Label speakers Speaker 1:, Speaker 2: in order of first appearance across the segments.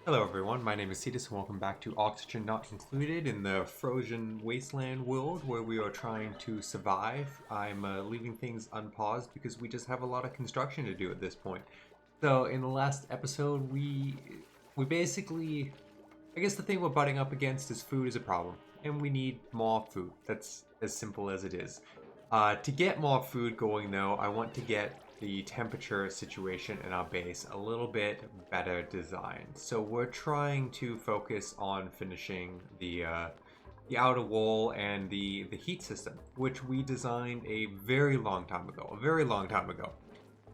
Speaker 1: Hello everyone, my name is Cetus and welcome back to Oxygen Not Included in the frozen wasteland world where we are trying to survive. I'm leaving things unpaused because we just have a lot of construction to do at this point. So in the last episode we basically, I guess the thing we're butting up against is food is a problem and we need more food. That's as simple as it is. To get more food going though, I want to get the temperature situation in our base a little bit better designed. So we're trying to focus on finishing the outer wall and the heat system, which we designed a very long time ago,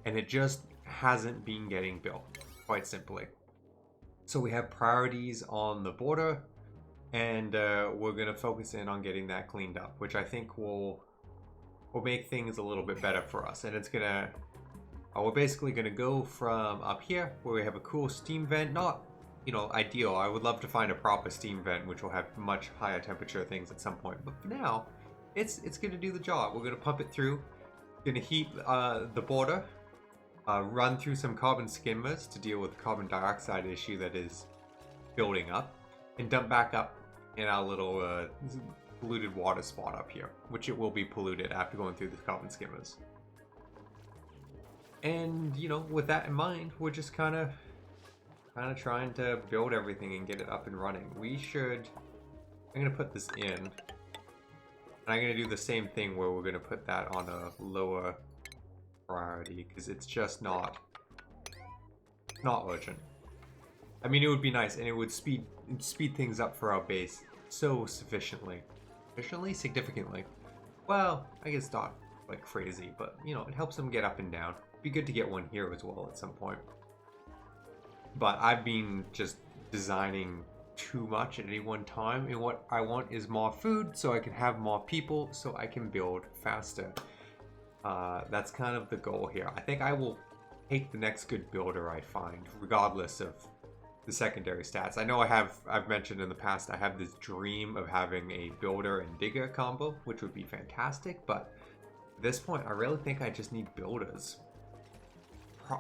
Speaker 1: and it just hasn't been getting built, quite simply. So we have priorities on the border, and we're gonna focus in on getting that cleaned up, which I think will make things a little bit better for us. And it's gonna we're basically gonna go from up here where we have a cool steam vent, not ideal. I would love to find a proper steam vent which will have much higher temperature things at some point, but for now it's gonna do the job. We're gonna pump it through, gonna heat the border, run through some carbon skimmers to deal with the carbon dioxide issue that is building up, and dump back up in our little polluted water spot up here, which it will be polluted after going through the carbon skimmers. And with that in mind, we're just kind of trying to build everything and get it up and running. I'm gonna put this in, and I'm gonna do the same thing where we're gonna put that on a lower priority because it's just not urgent. I mean, it would be nice and it would speed things up for our base so significantly. Well, I guess not like crazy, but it helps them get up and down. Be good to get one here as well at some point. But I've been just designing too much at any one time, and what I want is more food so I can have more people so I can build faster. That's kind of the goal here. I think I will take the next good builder I find, regardless of the secondary stats. I know I've mentioned in the past I have this dream of having a builder and digger combo, which would be fantastic, but at this point I really think I just need builders.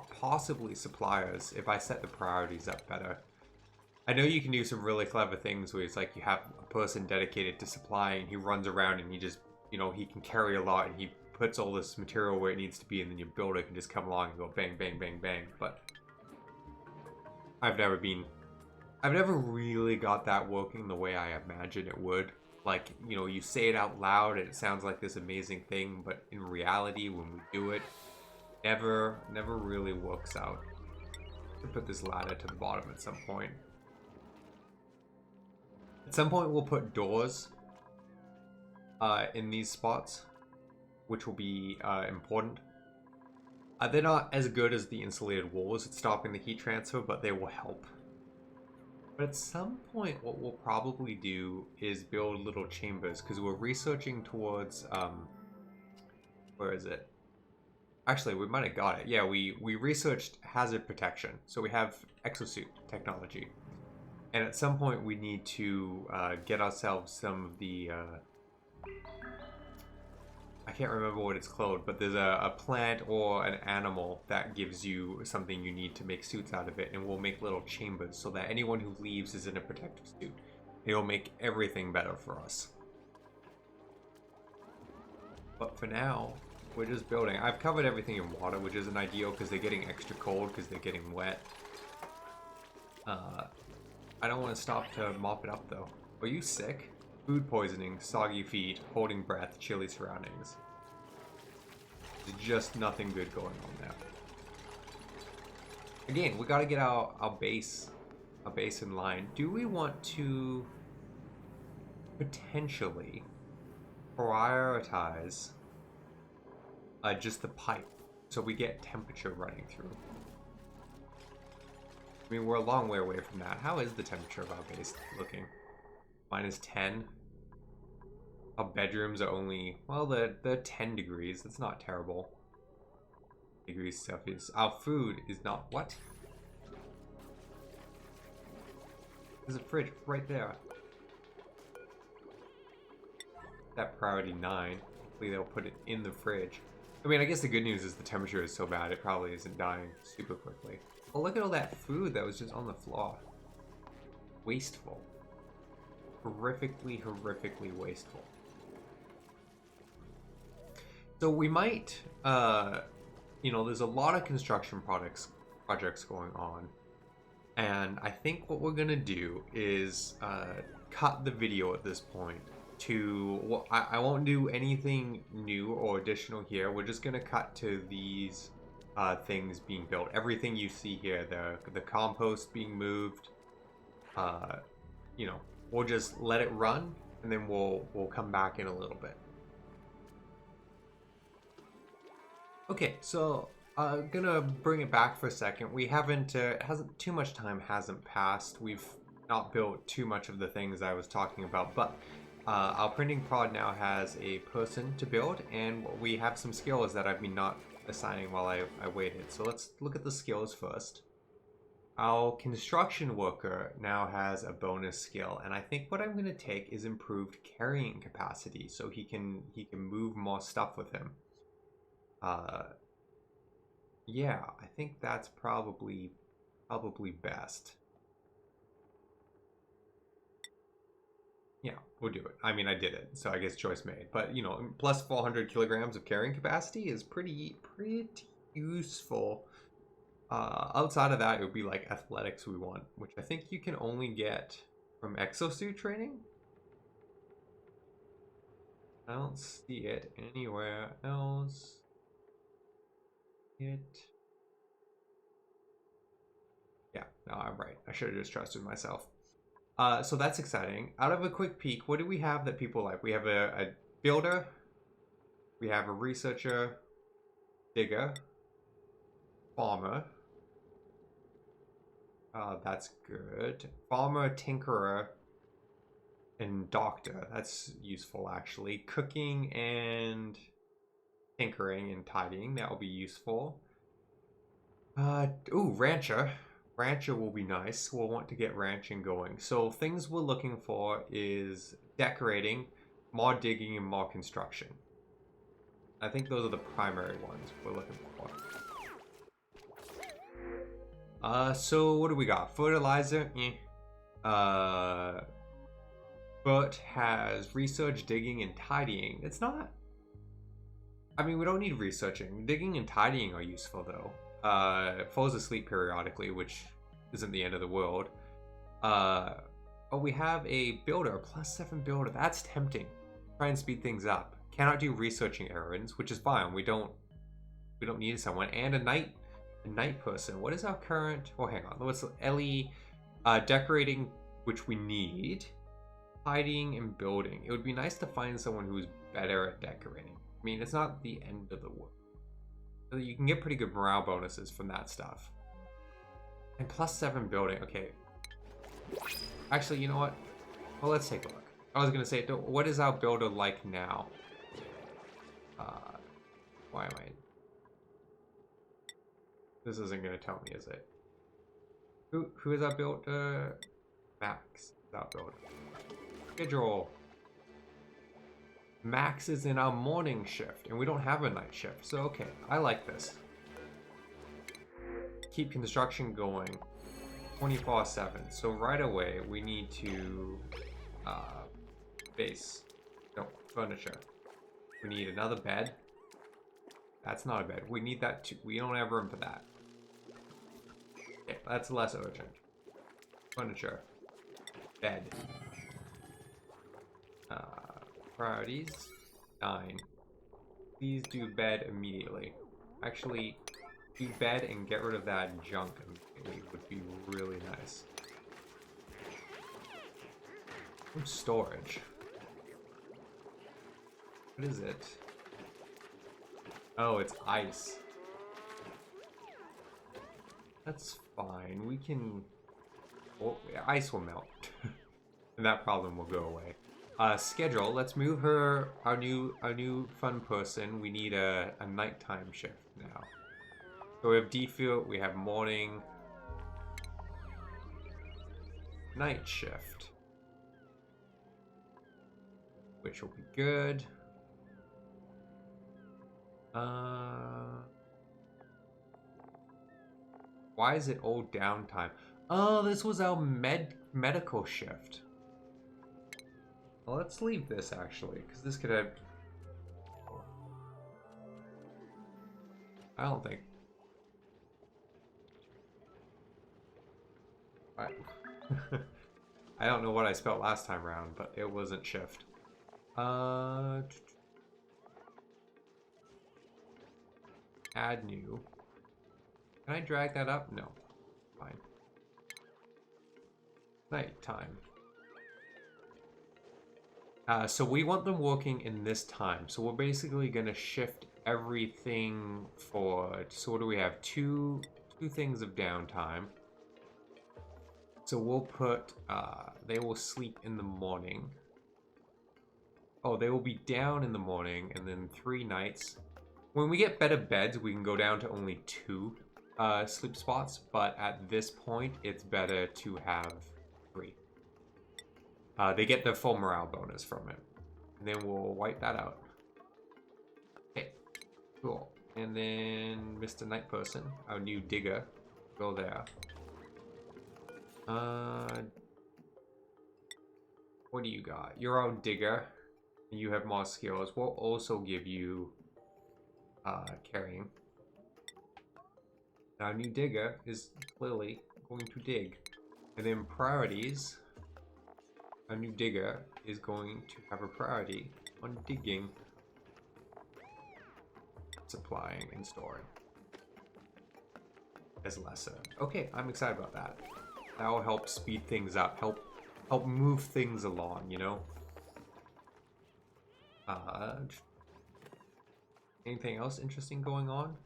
Speaker 1: Possibly suppliers if I set the priorities up better. I know you can do some really clever things where it's like you have a person dedicated to supplying, he runs around and he just, he can carry a lot and he puts all this material where it needs to be, and then your builder can just come along and go bang, bang, bang, bang. But I've never really got that working the way I imagine it would. Like, you say it out loud and it sounds like this amazing thing, but in reality, when we do it, never really works out. To put this ladder to the bottom at some point. At some point we'll put doors in these spots, which will be important. They're not as good as the insulated walls at stopping the heat transfer, but they will help. But at some point what we'll probably do is build little chambers, because we're researching towards where is it? Actually, we might have got it. Yeah, we researched hazard protection. So we have exosuit technology. And at some point we need to get ourselves some of the... I can't remember what it's called, but there's a plant or an animal that gives you something you need to make suits out of it. And we'll make little chambers so that anyone who leaves is in a protective suit. It'll make everything better for us. But for now, we're just building. I've covered everything in water, which isn't ideal because they're getting extra cold because they're getting wet. I don't want to stop to mop it up though. Are you sick? Food poisoning, soggy feet, holding breath, chilly surroundings. There's just nothing good going on there. Again, we gotta get our base in line. Do we want to potentially prioritize just the pipe, so we get temperature running through? I mean, we're a long way away from that. How is the temperature of our base looking? -10. Our bedrooms are only, well, they're 10 degrees. That's not terrible. Degrees Celsius. Our food is not, what? There's a fridge right there. That priority 9. Hopefully they'll put it in the fridge. I mean, I guess the good news is the temperature is so bad it probably isn't dying super quickly. Oh, look at all that food that was just on the floor. wasteful. Horrifically wasteful. So we might, you know, there's a lot of construction projects going on. And I think what we're gonna do is cut the video at this point to, well, I won't do anything new or additional here. We're just gonna cut to these things being built. Everything you see here, the compost being moved, you know, we'll just let it run and then we'll come back in a little bit. Okay, so gonna bring it back for a second. We haven't, hasn't too much time hasn't passed. We've not built too much of the things I was talking about, but our printing prod now has a person to build, and we have some skills that I've been not assigning while I waited. So let's look at the skills first. Our construction worker now has a bonus skill, and I think what I'm gonna take is improved carrying capacity, so he can move more stuff with him. Yeah, I think that's probably best. Yeah, we'll do it. I mean, I did it, so I guess choice made. But, you know, plus 400 kilograms of carrying capacity is pretty useful. Outside of that, it would be like athletics we want, which I think you can only get from exosuit training. I don't see it anywhere else. Yeah, no, I'm right. I should have just trusted myself. So that's exciting. Out of a quick peek, what do we have that people like? We have a builder. We have a researcher, digger, farmer. That's good. Farmer, tinkerer, and doctor. That's useful, actually. Cooking and tinkering and tidying. That will be useful. Ooh, rancher. Rancher will be nice. We'll want to get ranching going. So things we're looking for is decorating, more digging, and more construction. I think those are the primary ones we're looking for. So what do we got? Fertilizer, Bert has research, digging, and tidying. It's not... I mean, we don't need researching. Digging and tidying are useful, though. Falls asleep periodically, which isn't the end of the world. Oh, we have a builder, +7 builder. That's tempting. Try and speed things up. Cannot do researching errands, which is fine. We don't need someone. And a night person. What is our current? Oh, hang on. What's Ellie? Decorating, which we need. Tidying and building. It would be nice to find someone who's better at decorating. I mean, it's not the end of the world. You can get pretty good morale bonuses from that stuff. And +7 building. Okay. Actually, you know what? Well, let's take a look. I was going to say, what is our builder like now? Why am I... This isn't going to tell me, is it? Who is our builder? Max is our builder. Schedule. Max is in our morning shift, and we don't have a night shift, so okay, I like this. Keep construction going 24/7. So right away, we need to furniture. We need another bed. That's not a bed. We need that too. We don't have room for that. Okay, that's less urgent. Furniture. Bed. Priorities 9. Please do bed immediately. Actually, do bed and get rid of that junk immediately would be really nice. Storage. What is it? Oh, it's ice. That's fine. We can... Well, ice will melt. And that problem will go away. Schedule. Let's move her, our new fun person. We need a nighttime shift now. So we have default, we have morning, night shift, which will be good. Why is it all downtime? Oh, this was our medical shift. Well, let's leave this actually, because this could have... I don't think... I don't know what I spelled last time around, but it wasn't shift. Add new. Can I drag that up? No. Fine. Night time. So we want them working in this time. So we're basically going to shift everything for... So what do we have? Two things of downtime. So we'll put... they will sleep in the morning. Oh, they will be down in the morning, and then 3 nights. When we get better beds, we can go down to only 2 sleep spots. But at this point, it's better to have 3. They get the full morale bonus from it. And then we'll wipe that out. Okay, cool. And then Mr. Night Person, our new digger, go there. What do you got? You're our digger. And you have more skills. We'll also give you carrying. Our new digger is clearly going to dig. And then priorities. Our new digger is going to have a priority on digging, supplying, and storing as lesser. Okay, I'm excited about that. That will help speed things up, help move things along, you know? Anything else interesting going on?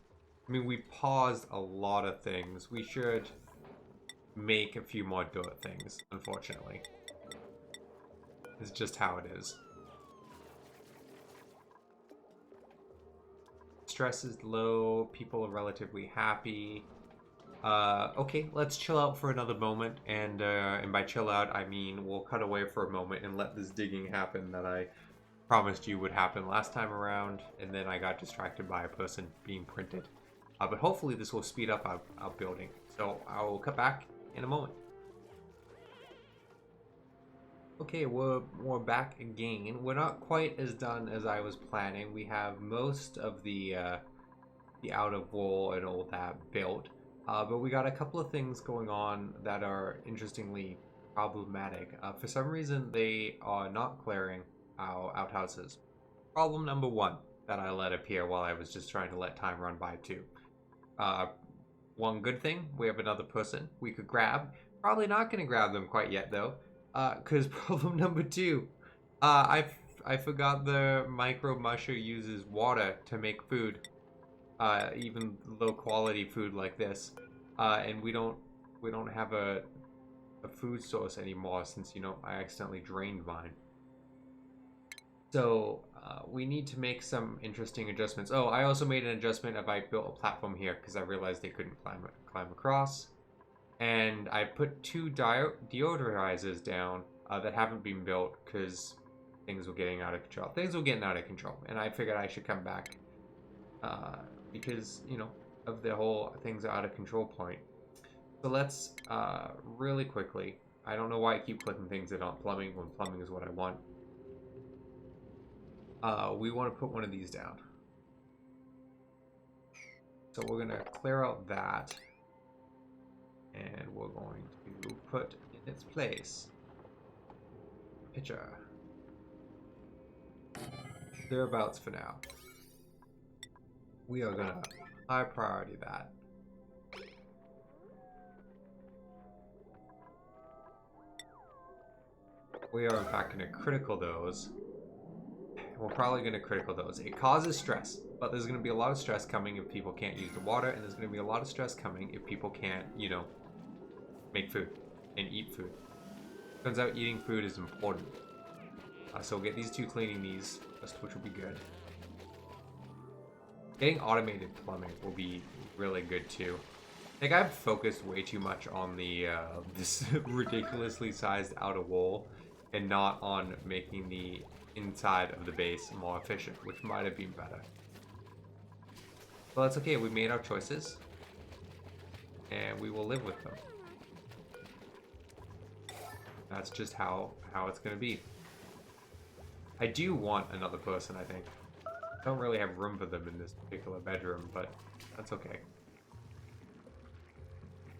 Speaker 1: I mean, we paused a lot of things. We should make a few more dirt things, unfortunately. It's just how it is. Stress is low. People are relatively happy. Okay, let's chill out for another moment. And by chill out, I mean we'll cut away for a moment and let this digging happen that I promised you would happen last time around. And then I got distracted by a person being printed. But hopefully this will speed up our building. So I will cut back in a moment. Okay, we're back again. We're not quite as done as I was planning. We have most of the outer wall and all that built, but we got a couple of things going on that are interestingly problematic. For some reason, they are not clearing our outhouses. Problem number 1 that I let appear while I was just trying to let time run by too. One good thing, we have another person we could grab. Probably not going to grab them quite yet though. Because problem number 2, I forgot the micro musher uses water to make food, even low quality food like this, and we don't have a food source anymore since, you know, I accidentally drained mine. So we need to make some interesting adjustments. Oh, I also made an adjustment if I built a platform here because I realized they couldn't climb across. And I put 2 deodorizers down that haven't been built because things were getting out of control. Things were getting out of control, and I figured I should come back because, you know, of the whole things are out of control point. So let's really quickly. I don't know why I keep clicking things that aren't plumbing when plumbing is what I want. We want to put one of these down. So we're gonna clear out that. And we're going to put in its place a pitcher. Thereabouts for now. We are gonna high priority that. We are in fact gonna critical those. We're probably gonna critical those. It causes stress, but there's gonna be a lot of stress coming if people can't use the water, and there's gonna be a lot of stress coming if people can't, you know, make food and eat food. Turns out eating food is important. So we'll get these 2 cleaning these, which will be good. Getting automated plumbing will be really good too. I think I've focused way too much on the this ridiculously sized outer wall and not on making the inside of the base more efficient, which might have been better. But that's okay, we made our choices and we will live with them. That's just how it's gonna be. I do want another person, I think. I don't really have room for them in this particular bedroom, but that's okay.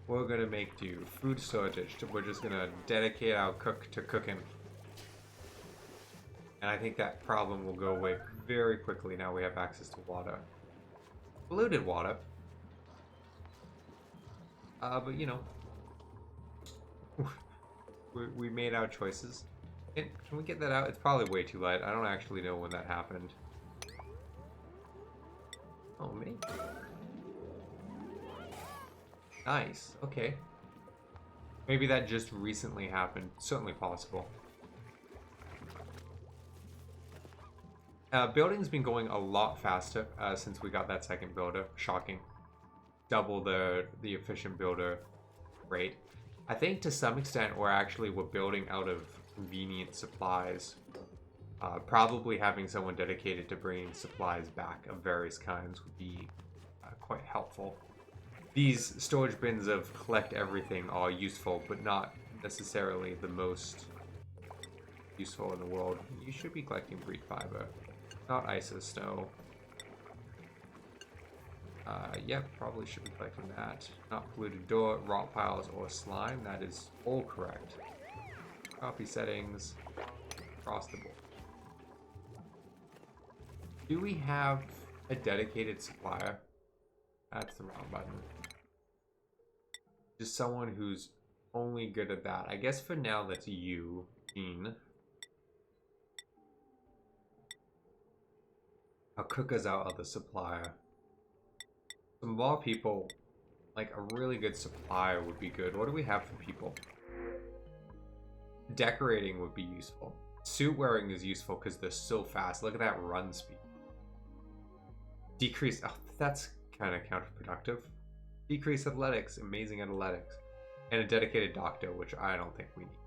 Speaker 1: We're gonna make do. Food shortage. We're just gonna dedicate our cook to cooking. And I think that problem will go away very quickly now we have access to water. Polluted water. But you know, we made our choices. Can we get that out? It's probably way too late. I don't actually know when that happened. Oh, maybe. Nice. Okay. Maybe that just recently happened. Certainly possible. Building's been going a lot faster since we got that second builder. Shocking. Double the efficient builder rate. I think to some extent we're building out of convenient supplies. Probably having someone dedicated to bringing supplies back of various kinds would be quite helpful. These storage bins of collect everything are useful, but not necessarily the most useful in the world. You should be collecting breed fiber, not isis snow. Yeah, probably should be collecting that. Not polluted dirt, rot piles, or slime. That is all correct. Copy settings across the board. Do we have a dedicated supplier? That's the wrong button. Just someone who's only good at that. I guess for now that's you, Dean. I'll cook us our other supplier. Some more people, like a really good supplier would be good. What do we have for people? Decorating would be useful. Suit wearing is useful because they're so fast. Look at that run speed. Decrease, oh, that's kind of counterproductive. Decrease athletics, amazing athletics. And a dedicated doctor, which I don't think we need.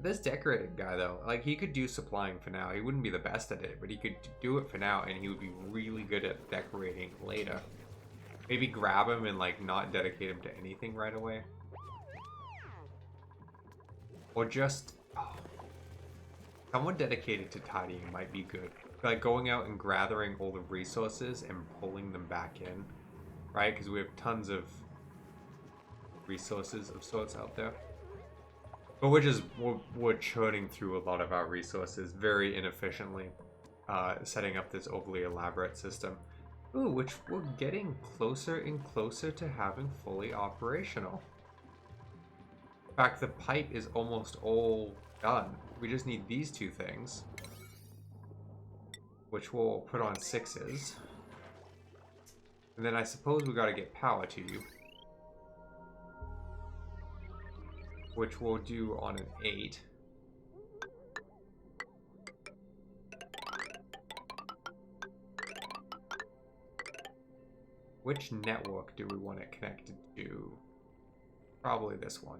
Speaker 1: This decorating guy though, like he could do supplying for now. He wouldn't be the best at it, but he could do it for now and he would be really good at decorating later. Maybe grab him and like not dedicate him to anything right away. Or just, oh, someone dedicated to tidying might be good. Like going out and gathering all the resources and pulling them back in, right? Because we have tons of resources of sorts out there. But we're churning through a lot of our resources very inefficiently, setting up this overly elaborate system. Ooh, which we're getting closer and closer to having fully operational. In fact, the pipe is almost all done. We just need these two things, which we'll put on 6s. And then I suppose we gotta get power to you, which we'll do on an 8. Which network do we want it connected to? Probably this one.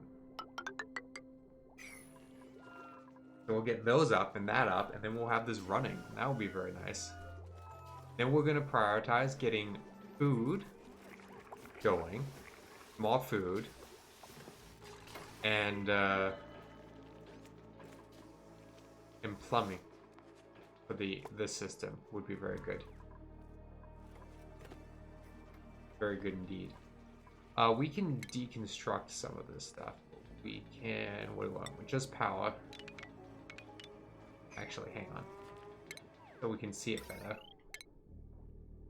Speaker 1: So we'll get those up and that up, and then we'll have this running. That will be very nice. Then we're going to prioritize getting food going, more food, and plumbing for this system would be very good. Very good indeed. We can deconstruct some of this stuff. We can, what do we want? Just power. Actually, hang on. So we can see it better.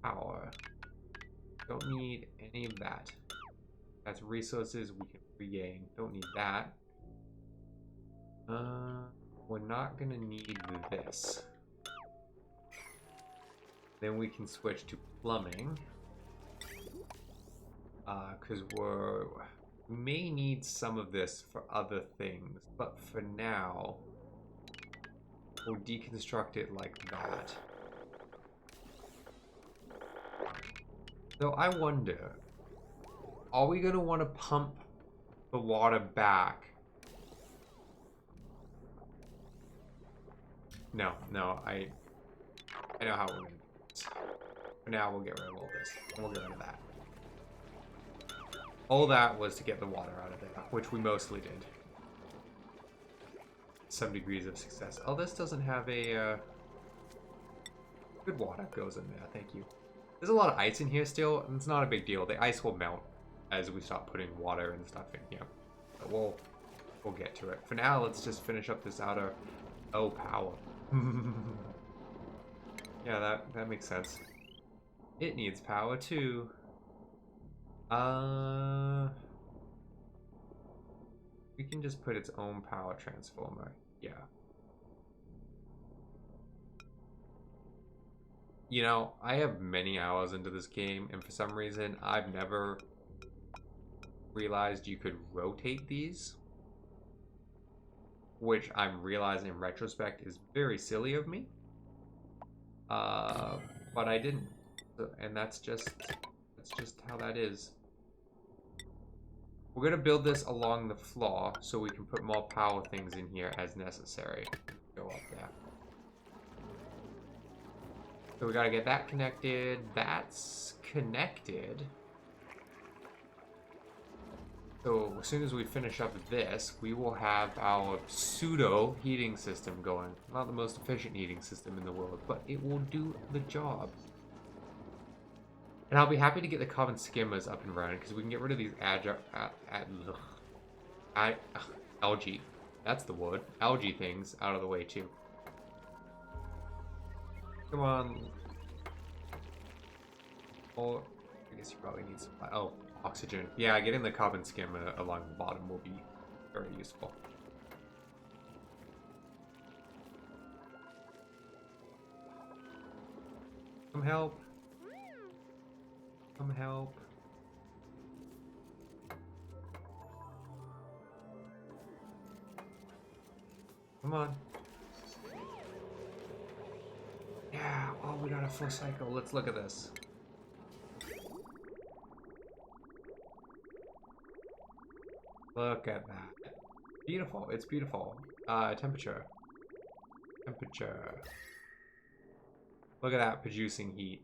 Speaker 1: Power. Don't need any of that. That's resources we can regain. Don't need that. We're not gonna need this. Then we can switch to plumbing. Because we may need some of this for other things, but for now, we'll deconstruct it like that. So I wonder, are we going to want to pump the water back? No, I know how we're going to do this. For now, we'll get rid of all this, and we'll get rid of that. All that was to get the water out of there, which we mostly did. some degrees of success. Oh, this doesn't have a good water goes in there. Thank you. There's a lot of ice in here still, and it's not a big deal. The ice will melt as we start putting water and stuff in here. But we'll get to it. For now, let's just finish up this outer power. Yeah, that makes sense. It needs power too. We can just put its own power transformer. Yeah. You know, I have many hours into this game, and for some reason, I've never realized you could rotate these. Which I'm realizing in retrospect is very silly of me. But I didn't. And that's just how that is. We're gonna build this along the floor so we can put more power things in here as necessary. Go up there. So we gotta get that connected. That's connected. So as soon as we finish up this, we will have our pseudo heating system going. Not the most efficient heating system in the world, but it will do the job. And I'll be happy to get the carbon skimmers up and running because we can get rid of these algae. That's the word. Algae things out of the way too. Come on. Or I guess you probably need some. Oh, oxygen. Yeah, getting the carbon skimmer along the bottom will be very useful. Come help. Come help. Come on. Yeah, oh, we got a full cycle. Let's look at this. Look at that. Beautiful. It's beautiful. Temperature. Temperature. Look at that producing heat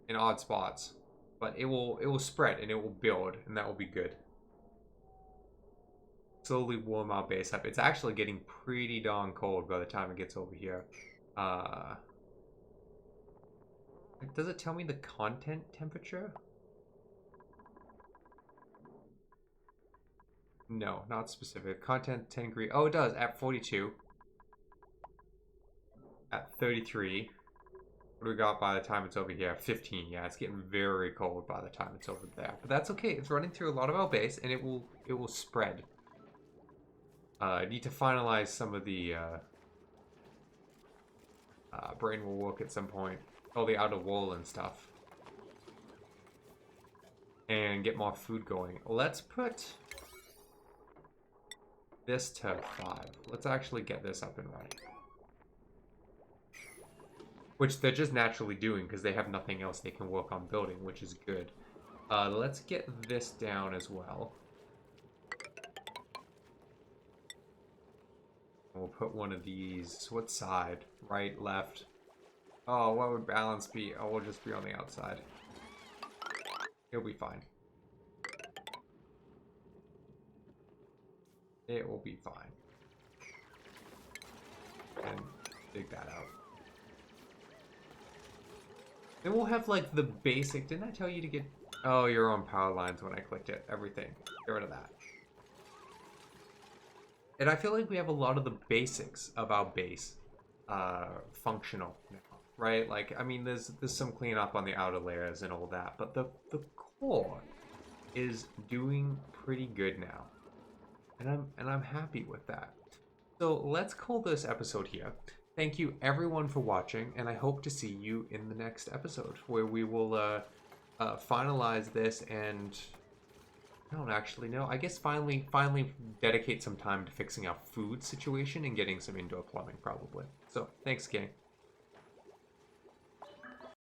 Speaker 1: in odd spots. But it will spread and it will build, and that will be good. Slowly warm our base up. It's actually getting pretty darn cold by the time it gets over here. Does it tell me the content temperature? No, not specific. Content 10 degree. Oh, it does. At 42. At 33. What do we got by the time it's over here? 15. Yeah, it's getting very cold by the time it's over there. But that's okay. It's running through a lot of our base, and it will spread. I need to finalize some of the brain will work at some point. Oh, the outer wall and stuff. And get more food going. Let's put this to 5. Let's actually get this up and running. Which they're just naturally doing because they have nothing else they can work on building, which is good. Let's get this down as well. We'll put one of these. What side? Right, left? Oh, what would balance be? Oh, we'll just be on the outside. It'll be fine. It will be fine. And dig that out. Then we'll have like the basic. Didn't I tell you to get? Oh, you're on power lines when I clicked it. Everything. Get rid of that. And I feel like we have a lot of the basics of our base functional now, right? Like, I mean, there's some cleanup on the outer layers and all that, but the core is doing pretty good now, and I'm happy with that. So let's call this episode here. Thank you everyone for watching, and I hope to see you in the next episode where we will finalize this and. I don't actually know. I guess finally dedicate some time to fixing our food situation and getting some indoor plumbing, probably. So, thanks, gang.